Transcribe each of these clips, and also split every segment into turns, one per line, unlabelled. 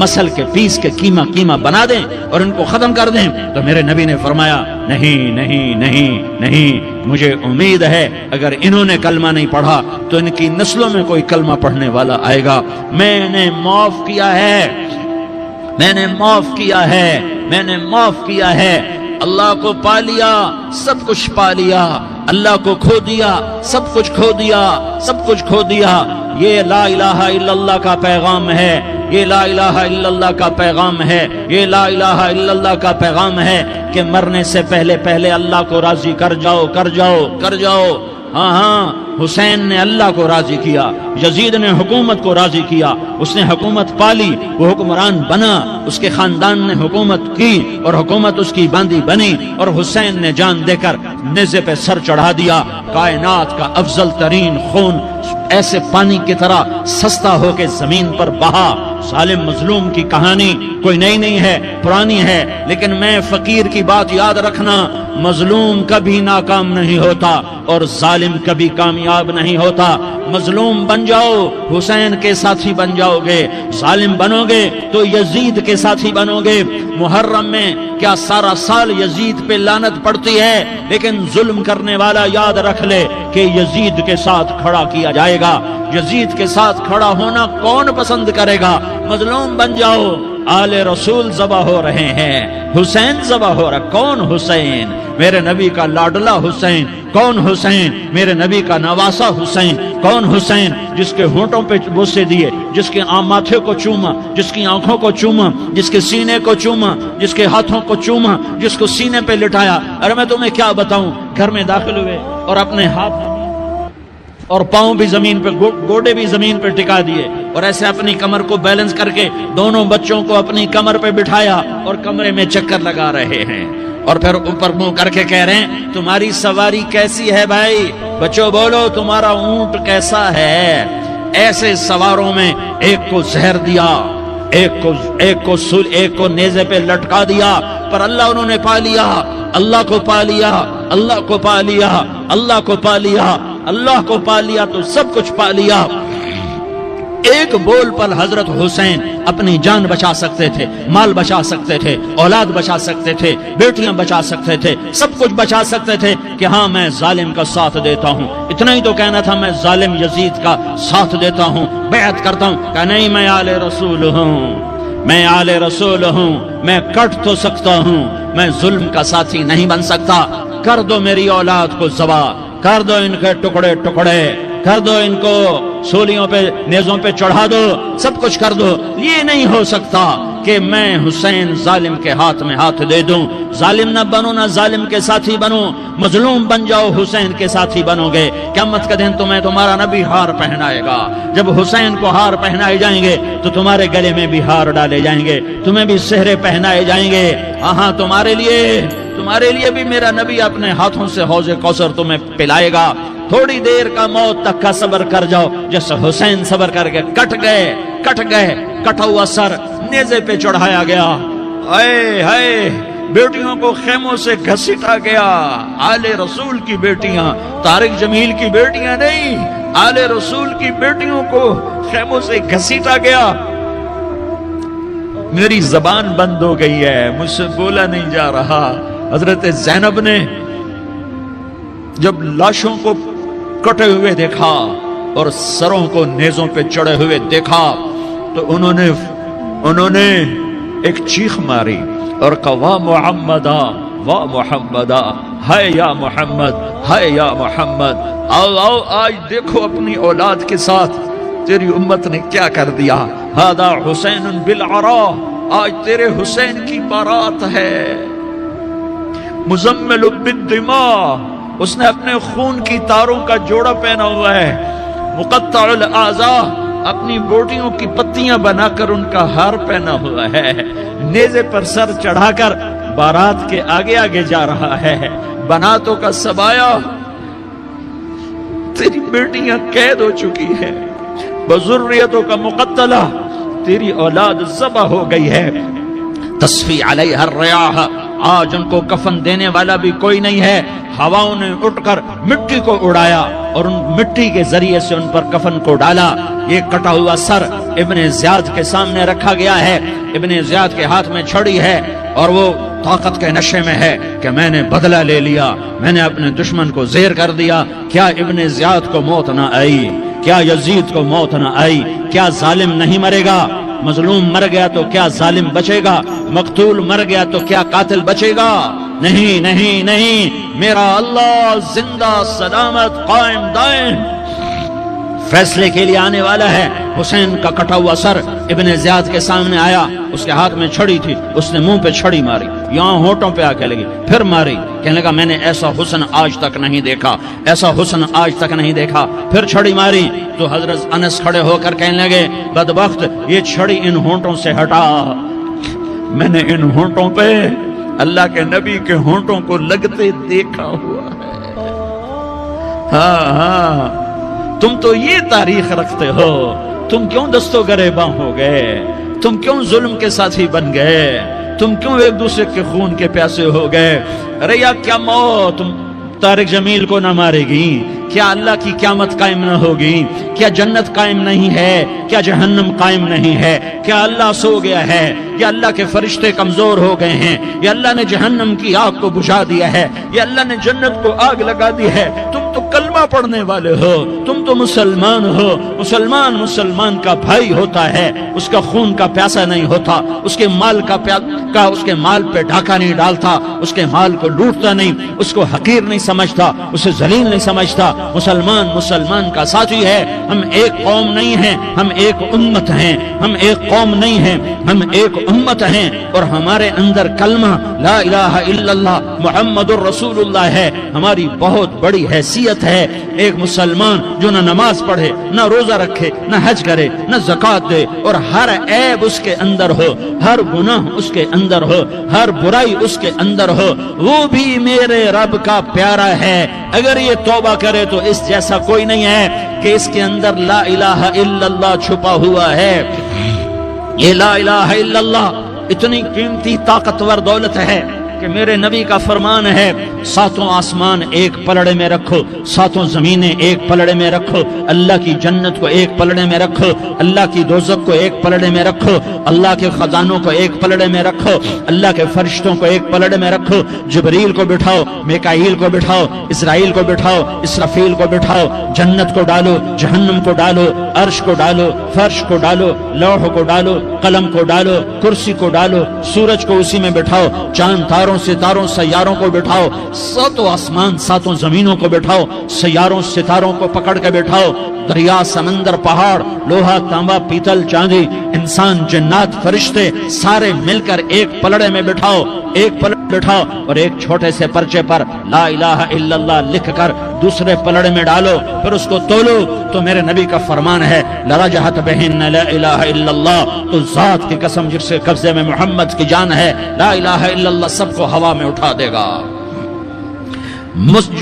مسل کے پیس کے کیما بنا دیں اور ان کو ختم کر دیں. تو میرے نبی نے فرمایا نہیں نہیں نہیں نہیں، مجھے امید ہے اگر انہوں نے کلمہ نہیں پڑھا تو ان کی نسلوں میں کوئی کلمہ پڑھنے والا آئے گا. میں نے معاف کیا ہے، میں نے معاف کیا ہے، میں نے معاف کیا ہے. اللہ کو پا لیا سب کچھ پا لیا، اللہ کو کھو دیا سب کچھ کھو دیا، سب کچھ کھو دیا. یہ لا الہ الا اللہ کا پیغام ہے، یہ لا الہ الا اللہ کا پیغام ہے، یہ لا الہ الا اللہ کا پیغام ہے کہ مرنے سے پہلے پہلے اللہ کو راضی کر جاؤ کر جاؤ کر جاؤ. ہاں ہاں، حسین نے اللہ کو راضی کیا، یزید نے حکومت کو راضی کیا، اس نے حکومت پالی، وہ حکمران بنا، اس کے خاندان نے حکومت کی اور حکومت اس کی باندھی بنی، اور حسین نے جان دے کر نیزے پہ سر چڑھا دیا. کائنات کا افضل ترین خون ایسے پانی کی طرح سستا ہو کے زمین پر بہا. ظالم مظلوم کی کہانی کوئی نئی نہیں ہے، پرانی ہے، لیکن میں فقیر کی بات یاد رکھنا، مظلوم کبھی ناکام نہیں ہوتا اور ظالم کبھی کامیاب نہیں ہوتا. مظلوم بن جاؤ حسین کے ساتھی بن جاؤ گے، ظالم بنو گے تو یزید کے ساتھی بنو گے. محرم میں کیا سارا سال یزید پہ لعنت پڑتی ہے، لیکن ظلم کرنے والا یاد رکھ لے کہ یزید کے ساتھ کھڑا کیا جائے گا. یزید کے ساتھ کھڑا ہونا کون پسند کرے گا؟ مظلوم بن جاؤ. آل رسول ذبح ہو رہے ہیں، حسین ذبح ہو رہا. کون حسین؟ میرے نبی کا لاڈلا حسین. کون حسین؟ میرے نبی کا نواسا حسین. کون حسین؟ جس کے ہونٹوں پہ بوسے دیے، جس کے ماتھے کو چوما، جس کی آنکھوں کو چوما، جس کے سینے کو چوما، جس کے ہاتھوں کو چوما، جس کو سینے پہ لٹایا. ارے میں تمہیں کیا بتاؤں، گھر میں داخل ہوئے اور اپنے ہاتھ اور پاؤں بھی زمین پہ، گوڑے بھی زمین پہ ٹکا دیے، اور ایسے اپنی کمر کو بیلنس کر کے دونوں بچوں کو اپنی کمر پہ بٹھایا اور کمرے میں چکر لگا رہے ہیں، اور پھر اوپر منہ کر کے کہہ رہے ہیں تمہاری سواری کیسی ہے بھائی؟ بچوں بولو تمہارا اونٹ کیسا ہے؟ ایسے سواروں میں ایک کو زہر دیا، ایک کو نیزے پہ لٹکا دیا، پر اللہ انہوں نے پا لیا، اللہ کو پا لیا، اللہ کو پا لیا، اللہ کو پا لیا، اللہ کو پا لیا تو سب کچھ پا لیا. ایک بول پر حضرت حسین اپنی جان بچا سکتے تھے، مال بچا سکتے تھے، اولاد بچا سکتے تھے، بیٹیاں بچا سکتے تھے، سب کچھ بچا سکتے تھے کہ ہاں میں ظالم کا ساتھ دیتا ہوں. اتنا ہی تو کہنا تھا میں ظالم یزید کا ساتھ دیتا ہوں، بیعت کرتا ہوں. کہ نہیں، میں آل رسول ہوں، میں آل رسول ہوں، میں کٹ تو سکتا ہوں، میں ظلم کا ساتھی نہیں بن سکتا. کر دو میری اولاد کو ذبح، کر دو ان کے ٹکڑے ٹکڑے، کر دو ان کو سولیوں پہ نیزوں پہ چڑھا دو، سب کچھ کر دو. یہ نہیں ہو سکتا کہ میں حسین ظالم کے ہاتھ میں ہاتھ دے دوں. ظالم نہ بنو، نہ ظالم کے ساتھی بنو، مظلوم بن جاؤ، حسین کے ساتھی بنو گے. قیامت کا دن تمہیں تمہارا نبی ہار پہنائے گا. جب حسین کو ہار پہنائے جائیں گے تو تمہارے گلے میں بھی ہار ڈالے جائیں گے، تمہیں بھی سہرے پہنائے جائیں گے. ہاں تمہارے لیے بھی میرا نبی اپنے ہاتھوں سے حوض کوثر تمہیں پلائے گا. تھوڑی دیر کا موت تک کا صبر کر جاؤ، جیسے حسین صبر کر کے کٹ گئے، کٹا ہوا سر نیزے پہ چڑھایا گیا. اے ہائے، بیٹیوں کو خیموں سے گھسیٹا گیا. آل رسول کی بیٹیاں، طارق جمیل کی بیٹیاں نہیں، آل رسول کی بیٹیوں کو خیموں سے گھسیٹا گیا. میری زبان بند ہو گئی ہے، مجھ سے بولا نہیں جا رہا. حضرت زینب نے جب لاشوں کو کٹے ہوئے دیکھا اور سروں کو نیزوں پہ چڑھے ہوئے دیکھا تو انہوں نے ایک چیخ ماری اور کہا واہ محمدہ، واہ محمدہ، ہائے یا محمد، ہائے یا محمد. آؤ آج دیکھو اپنی اولاد کے ساتھ تیری امت نے کیا کر دیا. ہذا حسین بالعراء، آج تیرے حسین کی بارات ہے. مزمل بالدماء، اس نے اپنے خون کی تاروں کا جوڑا پہنا ہوا ہے. مقطع الاعضاء، اپنی بوٹیوں کی پتیاں بنا کر ان کا ہار پہنا ہوا ہے. نیزے پر سر چڑھا کر بارات کے آگے آگے جا رہا ہے. بناتوں کا سبایا، تیری بیٹیاں قید ہو چکی ہے. بذریتوں کا مقتلہ، تیری اولاد ذبح ہو گئی ہے. تصفی علیہ الریاح، آج ان کو کفن دینے والا بھی کوئی نہیں ہے. ہواؤں نے اٹھ کر مٹی کو اڑایا. اور ان مٹی کے ذریعے سے ان پر کفن کو ڈالا. یہ کٹا ہوا سر ابن زیاد کے سامنے رکھا گیا ہے. ابن زیاد کے ہاتھ میں چھڑی ہے اور وہ طاقت کے نشے میں ہے کہ میں نے بدلہ لے لیا, میں نے اپنے دشمن کو زیر کر دیا. کیا ابن زیاد کو موت نہ آئی؟ کیا یزید کو موت نہ آئی؟ کیا ظالم نہیں مرے گا؟ مظلوم مر گیا تو کیا ظالم بچے گا؟ مقتول مر گیا تو کیا قاتل بچے گا؟ نہیں نہیں نہیں, میرا اللہ زندہ سلامت قائم دائم فیصلے کے لیے آنے والا ہے. حسین کا کٹا ہوا سر ابن زیاد کے سامنے آیا, اس کے ہاتھ میں چھڑی تھی, اس نے منہ پہ چھڑی ماری, یہاں ہونٹوں پہ آ کے لگی, پھر ماری. کہنے لگا میں نے ایسا حسن آج تک نہیں دیکھا, ایسا حسن آج تک نہیں دیکھا. پھر چھڑی ماری تو حضرت انس کھڑے ہو کر کہنے لگے بدبخت یہ چھڑی ان ہونٹوں سے ہٹا. میں نے ان ہونٹوں پہ اللہ کے نبی کے ہونٹوں کو لگتے دیکھا ہوا ہے. ہاں ہاں, تم تو یہ تاریخ رکھتے ہو, تم کیوں دستوں گریباں ہو گئے؟ تم کیوں ظلم کے ساتھی بن گئے؟ تم کیوں ایک دوسرے کے خون کے پیاسے ہو گئے؟ ارے یا کیا موت طارق جمیل کو نہ مارے گی؟ کیا اللہ کی قیامت قائم نہ ہوگی؟ کیا جنت قائم نہیں ہے؟ کیا جہنم قائم نہیں ہے؟ کیا اللہ سو گیا ہے؟ یا اللہ کے فرشتے کمزور ہو گئے ہیں؟ یا اللہ نے جہنم کی آگ کو بجھا دیا ہے؟ یا اللہ نے جنت کو آگ لگا دی ہے؟ تم تو کلمہ پڑھنے والے ہو, تم تو مسلمان ہو. مسلمان مسلمان کا بھائی ہوتا ہے, اس کا خون کا پیاسا نہیں ہوتا, اس کے مال اس کے مال پہ ڈھاکہ نہیں ڈالتا, اس کے مال کو لوٹتا نہیں, اس کو حقیر نہیں سمجھتا, اسے ذلیل نہیں سمجھتا. مسلمان مسلمان کا ساتھی ہے. ہم ایک قوم نہیں ہیں, ہم ایک امت ہیں. ہم ایک قوم نہیں ہیں, ہم ایک امت ہیں. اور ہمارے اندر کلمہ لا الہ الا اللہ محمد الرسول اللہ ہے. ہماری بہت بڑی حیثیت ہے. ایک مسلمان جو نہ نماز پڑھے, نہ روزہ رکھے, نہ حج کرے, نہ زکوٰۃ دے, اور ہر عیب اس کے اندر ہو, ہر گناہ اس کے اندر ہو, ہر برائی اس کے اندر ہو, وہ بھی میرے رب کا پیارا ہے. اگر یہ توبہ کرے تو اس جیسا کوئی نہیں ہے کہ اس کے اندر لا الہ الا اللہ چھپا ہوا ہے. یہ لا الہ الا اللہ اتنی قیمتی طاقتور دولت ہے کہ میرے نبی کا فرمان ہے, ساتوں آسمان ایک پلڑے میں رکھو, ساتوں زمینیں ایک پلڑے میں رکھو, اللہ کی جنت کو ایک پلڑے میں رکھو, اللہ کی دوزخ کو ایک پلڑے میں رکھو, اللہ کے خزانوں کو ایک پلڑے میں رکھو, اللہ کے فرشتوں کو ایک پلڑے میں رکھو. جبریل کو بٹھاؤ, میکائیل کو بٹھاؤ, اسرائیل کو بٹھاؤ, اسرافیل کو بٹھاؤ. جنت کو ڈالو, جہنم کو ڈالو, عرش کو ڈالو, فرش کو ڈالو, لوح کو ڈالو, قلم کو ڈالو, کرسی کو ڈالو, سورج کو اسی میں بٹھاؤ, چاند تاروں ستاروں سیاروں کو بٹھاؤ, ساتوں آسمان ساتوں زمینوں کو بٹھاؤ, سیاروں ستاروں کو پکڑ کے بٹھاؤ. دریا, سمندر, پہاڑ, لوہا, تانبا, پیتل, چاندی, انسان, جنات, فرشتے سارے مل کر ایک پلڑے میں بٹھاؤ, ایک پلڑے بٹھاؤ, اور ایک چھوٹے سے پرچے پر لا الہ الا اللہ لکھ کر دوسرے پلڑے میں ڈالو, پھر اس کو تولو. تو میرے نبی کا فرمان ہے لرجحت بہن لا الہ الا اللہ, تو ذات کی قسم جس سے قبضے میں محمد کی جان ہے, لا الہ الا اللہ سب کو ہوا میں اٹھا دے گا.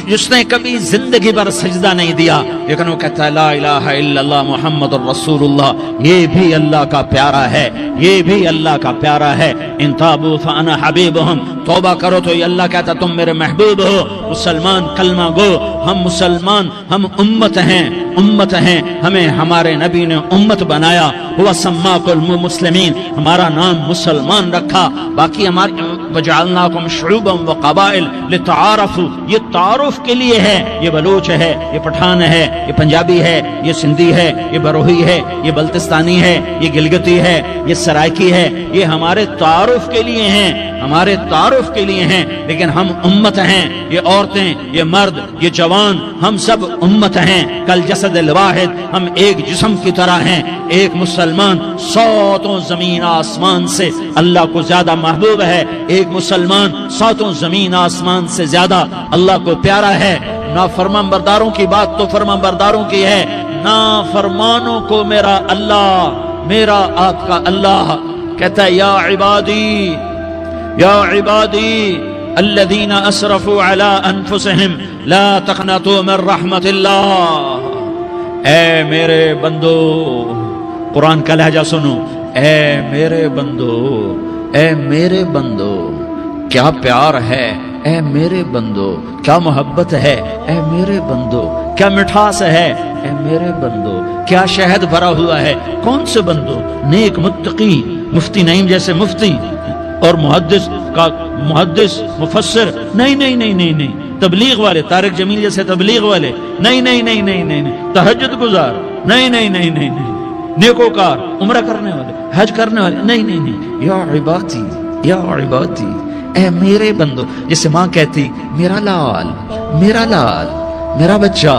جس نے کبھی زندگی پر سجدہ نہیں دیا لیکن وہ کہتا ہے لا الہ الا اللہ محمد الرسول اللہ, یہ بھی اللہ کا پیارا ہے, یہ بھی اللہ کا پیارا ہے. ان تابوا فانا حبیبہم, توبہ کرو تو یہ اللہ کہتا تم میرے محبوب ہو. مسلمان کلمہ گو, ہم مسلمان, ہم امت ہیں, امت ہیں. ہمیں ہمارے نبی نے امت بنایا, ہوا سماکم المسلمین, ہمارا نام مسلمان رکھا. باقی ہماری وجعلناکم شعوبا وقبائل لتعارفوا, یہ تعارف کے لیے ہے. یہ بلوچ ہے, یہ پٹھان ہے, یہ پنجابی ہے, یہ سندھی ہے, یہ بروہی ہے, یہ بلتستانی ہے, یہ گلگتی ہے, یہ سرائکی ہے. یہ ہمارے تعارف کے لیے ہیں, ہمارے تعارف کے لیے ہیں. لیکن ہم امت ہیں, یہ عورتیں, یہ مرد, یہ جوان, ہم سب امت ہیں. کل جسد الواحد, ہم ایک جسم کی طرح ہیں. ایک مسلمان ساتوں زمین آسمان سے اللہ کو زیادہ محبوب ہے. ایک مسلمان ساتوں زمین آسمان سے زیادہ اللہ کو پیارا ہے. نافرمان برداروں کی بات تو فرمان برداروں کی ہے, نافرمانوں کو میرا اللہ, میرا آپ کا اللہ کہتا ہے یا عبادی, یا عبادی الذین اسرفوا علی انفسہم لا تقنطوا من رحمت اللہ. اے میرے بندو, قرآن کا لہجہ سنو, اے میرے بندو, اے میرے بندو, کیا پیار ہے اے میرے بندو، کیا محبت ہے اے میرے بندو، کیا مٹھاس ہے اے میرے بندو، کیا شہد بھرا ہوا ہے۔ کون سے بندو؟ نیک متقی، مفتی نعیم جیسے مفتی اور محدث مفسر، نہیں نہیں نہیں نہیں نہیں، تبلیغ والے، طارق جمیل جیسے تبلیغ والے، نہیں نہیں نہیں نہیں نہیں نہیں، تہجد گزار، نہیں نہیں نہیں نہیں نہیں، نیکوکار، عمرہ کرنے والے، حج کرنے والے، نہیں نہیں نہیں، یا عبادی یا عبادی، اے میرے بندو، جسے ماں کہتی میرا لال میرا لال میرا بچہ،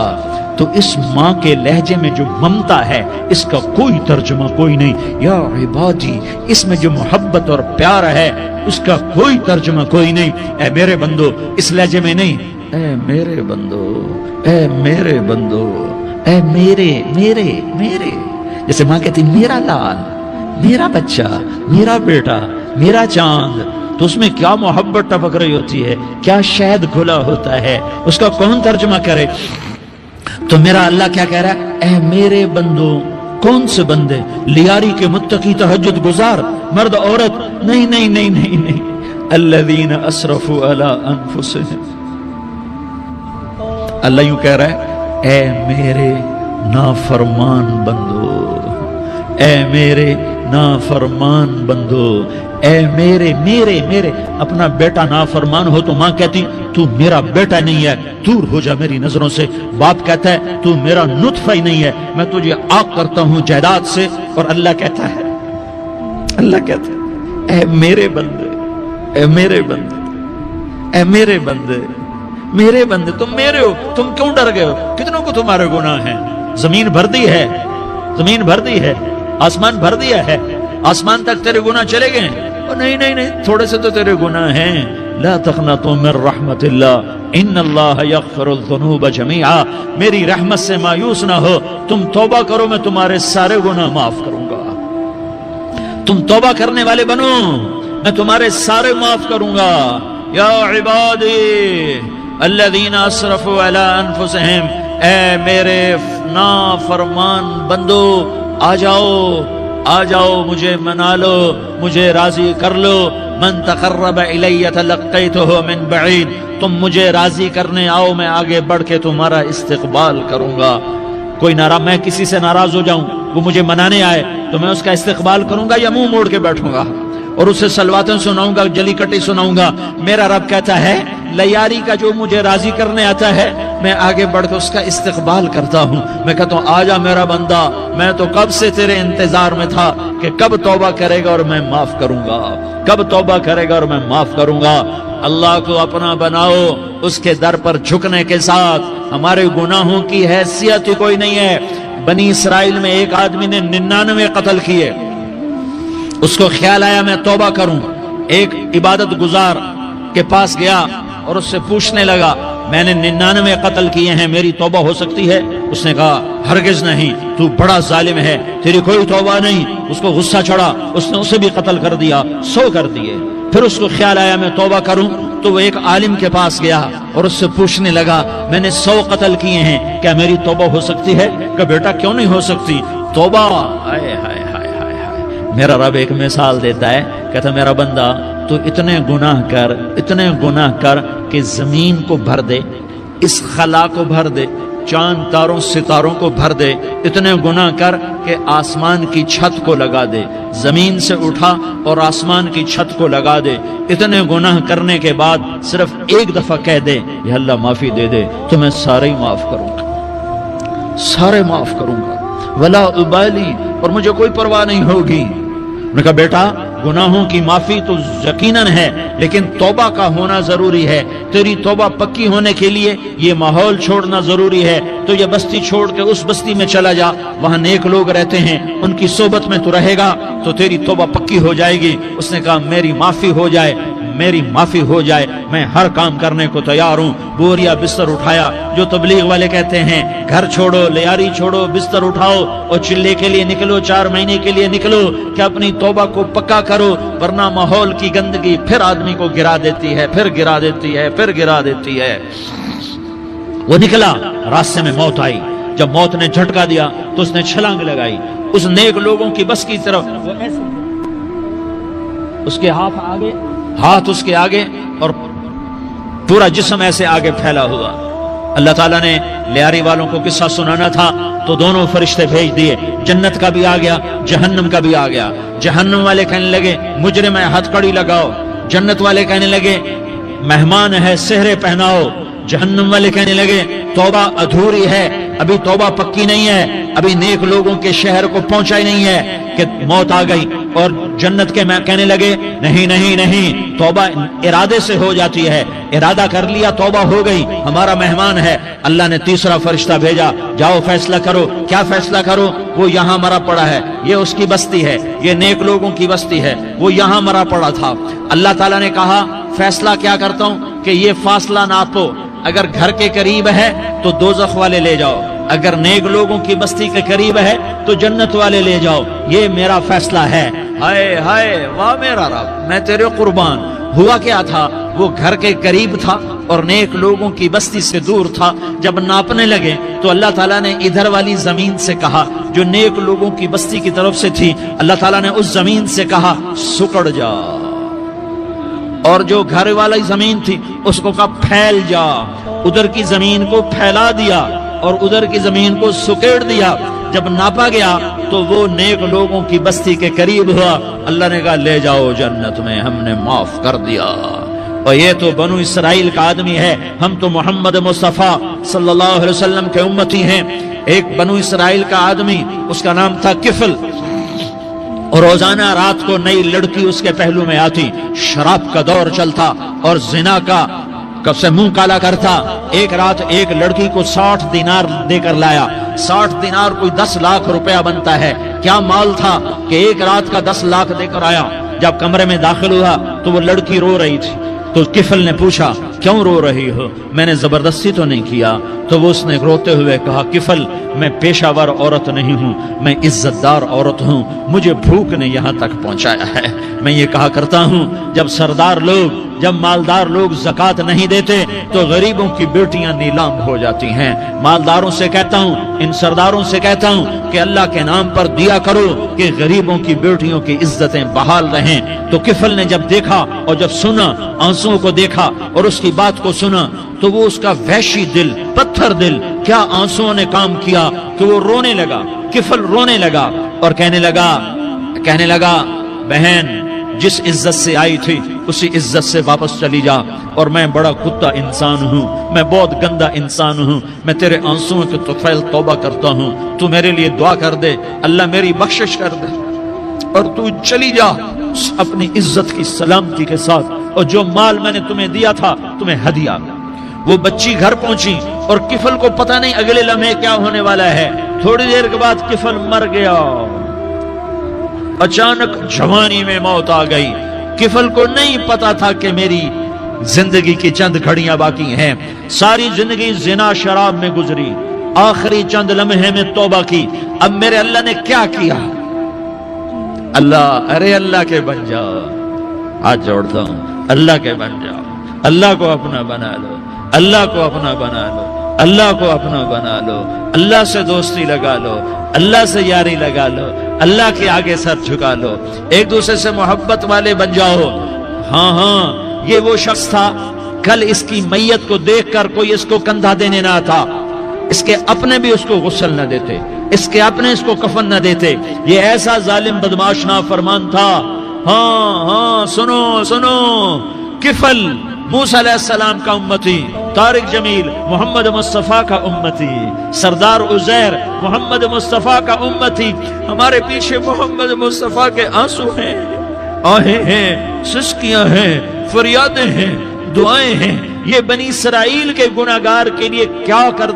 تو اس ماں کے لہجے میں جو ممتا ہے اس کا کوئی ترجمہ کوئی نہیں۔ یا عبادی، اس میں جو محبت اور پیار ہے اس کا کوئی ترجمہ کوئی نہیں۔ اے میرے بندو، اس لہجے میں نہیں، اے میرے بندو، اے میرے بندو، اے میرے میرے میرے، جیسے ماں کہتی میرا لال میرا بچہ میرا بیٹا میرا چاند، تو اس میں کیا محبت ٹپک رہی ہوتی ہے، کیا شہد گھلا ہوتا ہے، اس کا کون ترجمہ کرے؟ تو میرا اللہ کیا کہہ رہا ہے؟ اے میرے بندو، کون سے بندے؟ لیاری کے متقی، تہجد گزار، مرد عورت، نہیں نہیں نہیں نہیں نہیں، الذین اسرفوا علی انفسہم۔ اللہ یوں کہہ رہا ہے اے میرے نافرمان بندو، اے میرے نافرمان بندو، اے میرے میرے میرے۔ اپنا بیٹا نافرمان ہو تو ماں کہتی تو میرا بیٹا نہیں ہے، دور ہو جا میری نظروں سے۔ باپ کہتا ہے تو میرا نطفہ ہی نہیں ہے، میں تجھے عاق کرتا ہوں جائیداد سے۔ اور اللہ کہتا ہے اے میرے بندے، اے میرے بندے، اے میرے بندے، میرے بندے، تم میرے ہو، تم کیوں ڈر گئے ہو؟ کتنوں کو تمہارے گناہ ہیں؟ زمین بھر دی ہے، زمین بھر دی ہے، آسمان بھر دیا ہے، آسمان تک تیرے گناہ چلے گئے ہیں؟ نہیں نہیں نہیں، تھوڑے سے تو تیرے گناہ ہیں۔ لا تقنطوا من رحمت اللہ ان اللہ یغفر الذنوب جميعا، میری رحمت سے مایوس نہ ہو، تم توبہ کرو، میں تمہارے سارے گناہ معاف کروں گا۔ تم توبہ کرنے والے بنو، میں تمہارے سارے معاف کروں گا۔ یا عبادی الذین اسرفوا علی انفسہم، اے میرے نافرمان بندو، آ جاؤ آ جاؤ، مجھے منا لو، مجھے راضی کر لو۔ من تقرب الی تلقیتہ من بعید، تم مجھے راضی کرنے آؤ، میں آگے بڑھ کے تمہارا استقبال کروں گا۔ کوئی میں کسی سے ناراض ہو جاؤں، وہ مجھے منانے آئے تو میں اس کا استقبال کروں گا یا منہ موڑ کے بیٹھوں گا اور اسے سلواتیں سناؤں گا، جلی کٹی سناؤں گا؟ میرا رب کہتا ہے لیاری کا جو مجھے راضی کرنے آتا ہے میں آگے بڑھ کے اس کا استقبال کرتا ہوں۔ میں کہتا ہوں آجا میرا بندہ، میں تو کب سے تیرے انتظار میں تھا کہ کب توبہ کرے گا اور میں معاف کروں گا، کب توبہ کرے گا اور میں معاف کروں گا۔ اللہ کو اپنا بناؤ، اس کے در پر جھکنے کے ساتھ۔ ہمارے گناہوں کی حیثیت ہی کوئی نہیں ہے۔ بنی اسرائیل میں ایک آدمی نے 99 قتل کیے، اس کو خیال آیا میں توبہ کروں، ایک عبادت گزار کے پاس گیا اور اس سے پوچھنے لگا میں نے 99 قتل کیے ہیں، میری توبہ ہو سکتی ہے؟ اس نے کہا ہرگز نہیں، تو بڑا ظالم ہے، تیری کوئی توبہ نہیں۔ اس کو غصہ چڑھا، اس نے اسے بھی قتل کر دیا، 100 کر دیے۔ پھر اس کو خیال آیا میں توبہ کروں، تو وہ ایک عالم کے پاس گیا اور اس سے پوچھنے لگا میں نے 100 قتل کیے ہیں، کیا میری توبہ ہو سکتی ہے؟ کہ بیٹا کیوں نہیں ہو سکتی توبہ؟ آئے ہائے ہائے ہائے ہائے۔ میرا رب ایک مثال دیتا ہے، کہتا میرا بندہ تو اتنے گناہ کر کہ زمین کو بھر دے، اس خلا کو بھر دے، چاند تاروں ستاروں کو بھر دے، اتنے گناہ کر کہ آسمان کی چھت کو لگا دے، زمین سے اٹھا اور آسمان کی چھت کو لگا دے۔ اتنے گناہ کرنے کے بعد صرف ایک دفعہ کہہ دے یا اللہ معافی دے دے، تو میں سارے ہی معاف کروں گا، سارے معاف کروں گا، ولا ابالی، اور مجھے کوئی پرواہ نہیں ہوگی۔ میں نے کہا بیٹا گناہوں کی معافی تو یقیناً ہے، لیکن توبہ کا ہونا ضروری ہے۔ تیری توبہ پکی ہونے کے لیے یہ ماحول چھوڑنا ضروری ہے۔ تو یہ بستی چھوڑ کے اس بستی میں چلا جا، وہاں نیک لوگ رہتے ہیں، ان کی صحبت میں تو رہے گا تو تیری توبہ پکی ہو جائے گی۔ اس نے کہا میری معافی ہو جائے، میری معافی ہو جائے، میں ہر کام کرنے کو تیار ہوں۔ بوریا بستر اٹھایا، جو تبلیغ والے کہتے ہیں گھر چھوڑو، لیاری چھوڑو، بستر اٹھاؤ اور چلے کے لیے نکلو، 4 مہینے کے لیے نکلو کہ اپنی توبہ کو پکا کرو، ورنہ ماحول کی گندگی پھر آدمی کو گرا دیتی ہے، پھر گرا دیتی ہے، پھر گرا دیتی ہے۔ وہ نکلا، راستے میں موت آئی۔ جب موت نے جھٹکا دیا تو اس نے چھلانگ لگائی اس نیک لوگوں کی بس کی طرف، وہ ایسے اس کے ہاتھ آگے ہاتھ اس کے آگے اور پورا جسم ایسے آگے پھیلا ہوا۔ اللہ تعالیٰ نے لیاری والوں کو قصہ سنانا تھا تو دونوں فرشتے بھیج دیے، جنت کا بھی آ گیا، جہنم کا بھی آ گیا۔ جہنم والے کہنے لگے مجرم ہے ہتھ کڑی لگاؤ، جنت والے کہنے لگے مہمان ہے سہرے پہناؤ، جہنم والے کہنے لگے توبہ ادھوری ہے، ابھی توبہ پکی نہیں ہے، ابھی نیک لوگوں کے شہر کو پہنچا ہی نہیں ہے کہ موت آ گئی۔ اور جنت کے کہنے لگے نہیں نہیں نہیں، توبہ ارادے سے ہو جاتی ہے، ارادہ کر لیا توبہ ہو گئی، ہمارا مہمان ہے۔ اللہ نے تیسرا فرشتہ بھیجا، جاؤ فیصلہ کرو۔ کیا فیصلہ کرو؟ وہ یہاں مرا پڑا ہے، یہ اس کی بستی ہے، یہ نیک لوگوں کی بستی ہے، وہ یہاں مرا پڑا تھا۔ اللہ تعالیٰ نے کہا فیصلہ کیا کرتا ہوں کہ یہ فاصلہ ناپو، اگر گھر کے قریب ہے تو دوزخ والے لے جاؤ، اگر نیک لوگوں کی بستی کے قریب ہے تو جنت والے لے جاؤ، یہ میرا فیصلہ ہے۔ ہائے ہائے واہ میرا رب، میں تیرے قربان۔ ہوا کیا تھا؟ وہ گھر کے قریب تھا اور نیک لوگوں کی بستی سے دور تھا۔ جب ناپنے لگے تو اللہ تعالیٰ نے ادھر والی زمین سے کہا جو نیک لوگوں کی بستی کی طرف سے تھی، اللہ تعالیٰ نے اس زمین سے کہا سکڑ جا، اور جو گھر والی زمین تھی اس کو کہا پھیل جا، ادھر کی زمین کو پھیلا دیا اور ادھر کی زمین کو سکیڑ دیا۔ جب ناپا گیا تو وہ نیک لوگوں کی بستی کے قریب ہوا۔ اللہ نے کہا لے جاؤ جنت میں، ہم نے معاف کر دیا۔ اور یہ تو بنو اسرائیل کا آدمی ہے، ہم تو محمد مصطفیٰ صلی اللہ علیہ وسلم کے امتی ہیں۔ ایک بنو اسرائیل کا آدمی، اس کا نام تھا کفل، اور روزانہ رات کو نئی لڑکی اس کے پہلو میں آتی، شراب کا دور چلتا اور زنا کا کب سے منہ کالا کرتا۔ ایک رات ایک لڑکی کو 60 دینار دے کر لایا۔ 60 دینار کوئی 10 لاکھ روپیہ بنتا ہے۔ کیا مال تھا کہ ایک رات کا 10 لاکھ دے کر آیا۔ جب کمرے میں داخل ہوا تو وہ لڑکی رو رہی تھی، تو کفل نے پوچھا کیوں رو رہی ہو؟ میں نے زبردستی تو نہیں کیا۔ تو وہ اس نے روتے ہوئے کہا کفل میں پیشہ ور عورت نہیں ہوں، میں عزت دار عورت ہوں، مجھے بھوک نے یہاں تک پہنچایا ہے۔ میں یہ کہا کرتا ہوں جب سردار لوگ، جب مالدار لوگ زکوٰۃ نہیں دیتے تو غریبوں کی بیٹیاں نیلام ہو جاتی ہیں۔ مالداروں سے کہتا ہوں، ان سرداروں سے کہتا ہوں کہ اللہ کے نام پر دیا کرو کہ غریبوں کی بیٹیوں کی عزتیں بحال رہیں۔ تو کفل نے جب دیکھا اور جب سنا، آنسوؤں کو دیکھا اور اس کی بات کو سنا، تو وہ اس کا وحشی دل، پتھر دل، کیا آنسوؤں نے کام کیا کہ وہ رونے لگا۔ کفل رونے لگا اور کہنے لگا بہن جس عزت سے آئی تھی اسی عزت سے واپس چلی جا، اور میں بڑا کتا انسان ہوں، میں بہت گندا انسان ہوں، میں تیرے آنسوؤں کے طفیل توبہ کرتا ہوں، تو میرے لیے دعا کر دے، اللہ میری بخشش کر دے، اور تو چلی جا اپنی عزت کی سلامتی کے ساتھ، اور جو مال میں نے تمہیں دیا تھا تمہیں ہدیہ۔ وہ بچی گھر پہنچی اور کفل کو پتہ نہیں اگلے لمحے کیا ہونے والا ہے۔ تھوڑی دیر کے بعد کفل مر گیا، اچانک جوانی میں موت آ گئی۔ کفل کو نہیں پتا تھا کہ میری زندگی کی چند گھڑیاں باقی ہیں۔ ساری زندگی زنا شراب میں گزری، آخری چند لمحے میں توبہ کی۔ اب میرے اللہ نے کیا کیا؟ اللہ، ارے اللہ کے بن جاؤ، ہاتھ جوڑتا ہوں، اللہ کے بن جاؤ، اللہ کو اپنا بنا لو، اللہ کو اپنا بنا لو، اللہ کو اپنا بنا لو، اللہ سے دوستی لگا لو، اللہ سے یاری لگا لو، اللہ کے آگے سر جھکا لو، ایک دوسرے سے محبت والے بن جاؤ۔ ہاں یہ وہ شخص تھا، کل اس کی میت کو دیکھ کر کوئی اس کو کندھا دینے نہ آتا، اس کے اپنے بھی اس کو غسل نہ دیتے، اس کے اپنے اس کو کفن نہ دیتے۔ یہ ایسا ظالم بدماش نافرمان تھا۔ ہاں سنو، کفل موسیٰ علیہ السلام کا امتی، طارق جمیل محمد مصطفیٰ کا امتی، سردار عزیر محمد مصطفیٰ کا امتی۔ ہمارے پیچھے محمد مصطفیٰ کے آنسو ہیں، آہیں ہیں، سسکیاں ہیں، فریادیں ہیں، دعائیں ہیں۔ یہ بنی اسرائیل کے گناہگار کے لیے کیا کر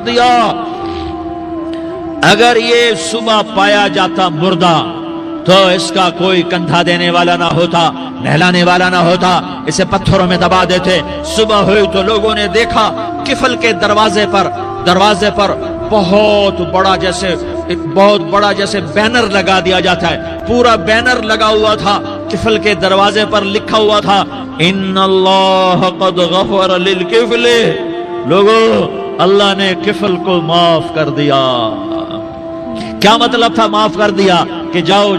دیا۔ اگر یہ صبح پایا جاتا مردہ تو اس کا کوئی کندھا دینے والا نہ ہوتا، نہلانے والا نہ ہوتا، اسے پتھروں میں دبا دیتے۔ صبح ہوئی تو لوگوں نے دیکھا کفل کے دروازے پر بہت بڑا جیسے بینر لگا دیا جاتا ہے، پورا بینر لگا ہوا تھا، کفل کے دروازے پر لکھا ہوا تھا ان اللہ قد غفر للکفل۔ لوگوں، اللہ نے کفل کو معاف کر دیا۔ کیا مطلب تھا معاف کر دیا؟ کہ جاؤ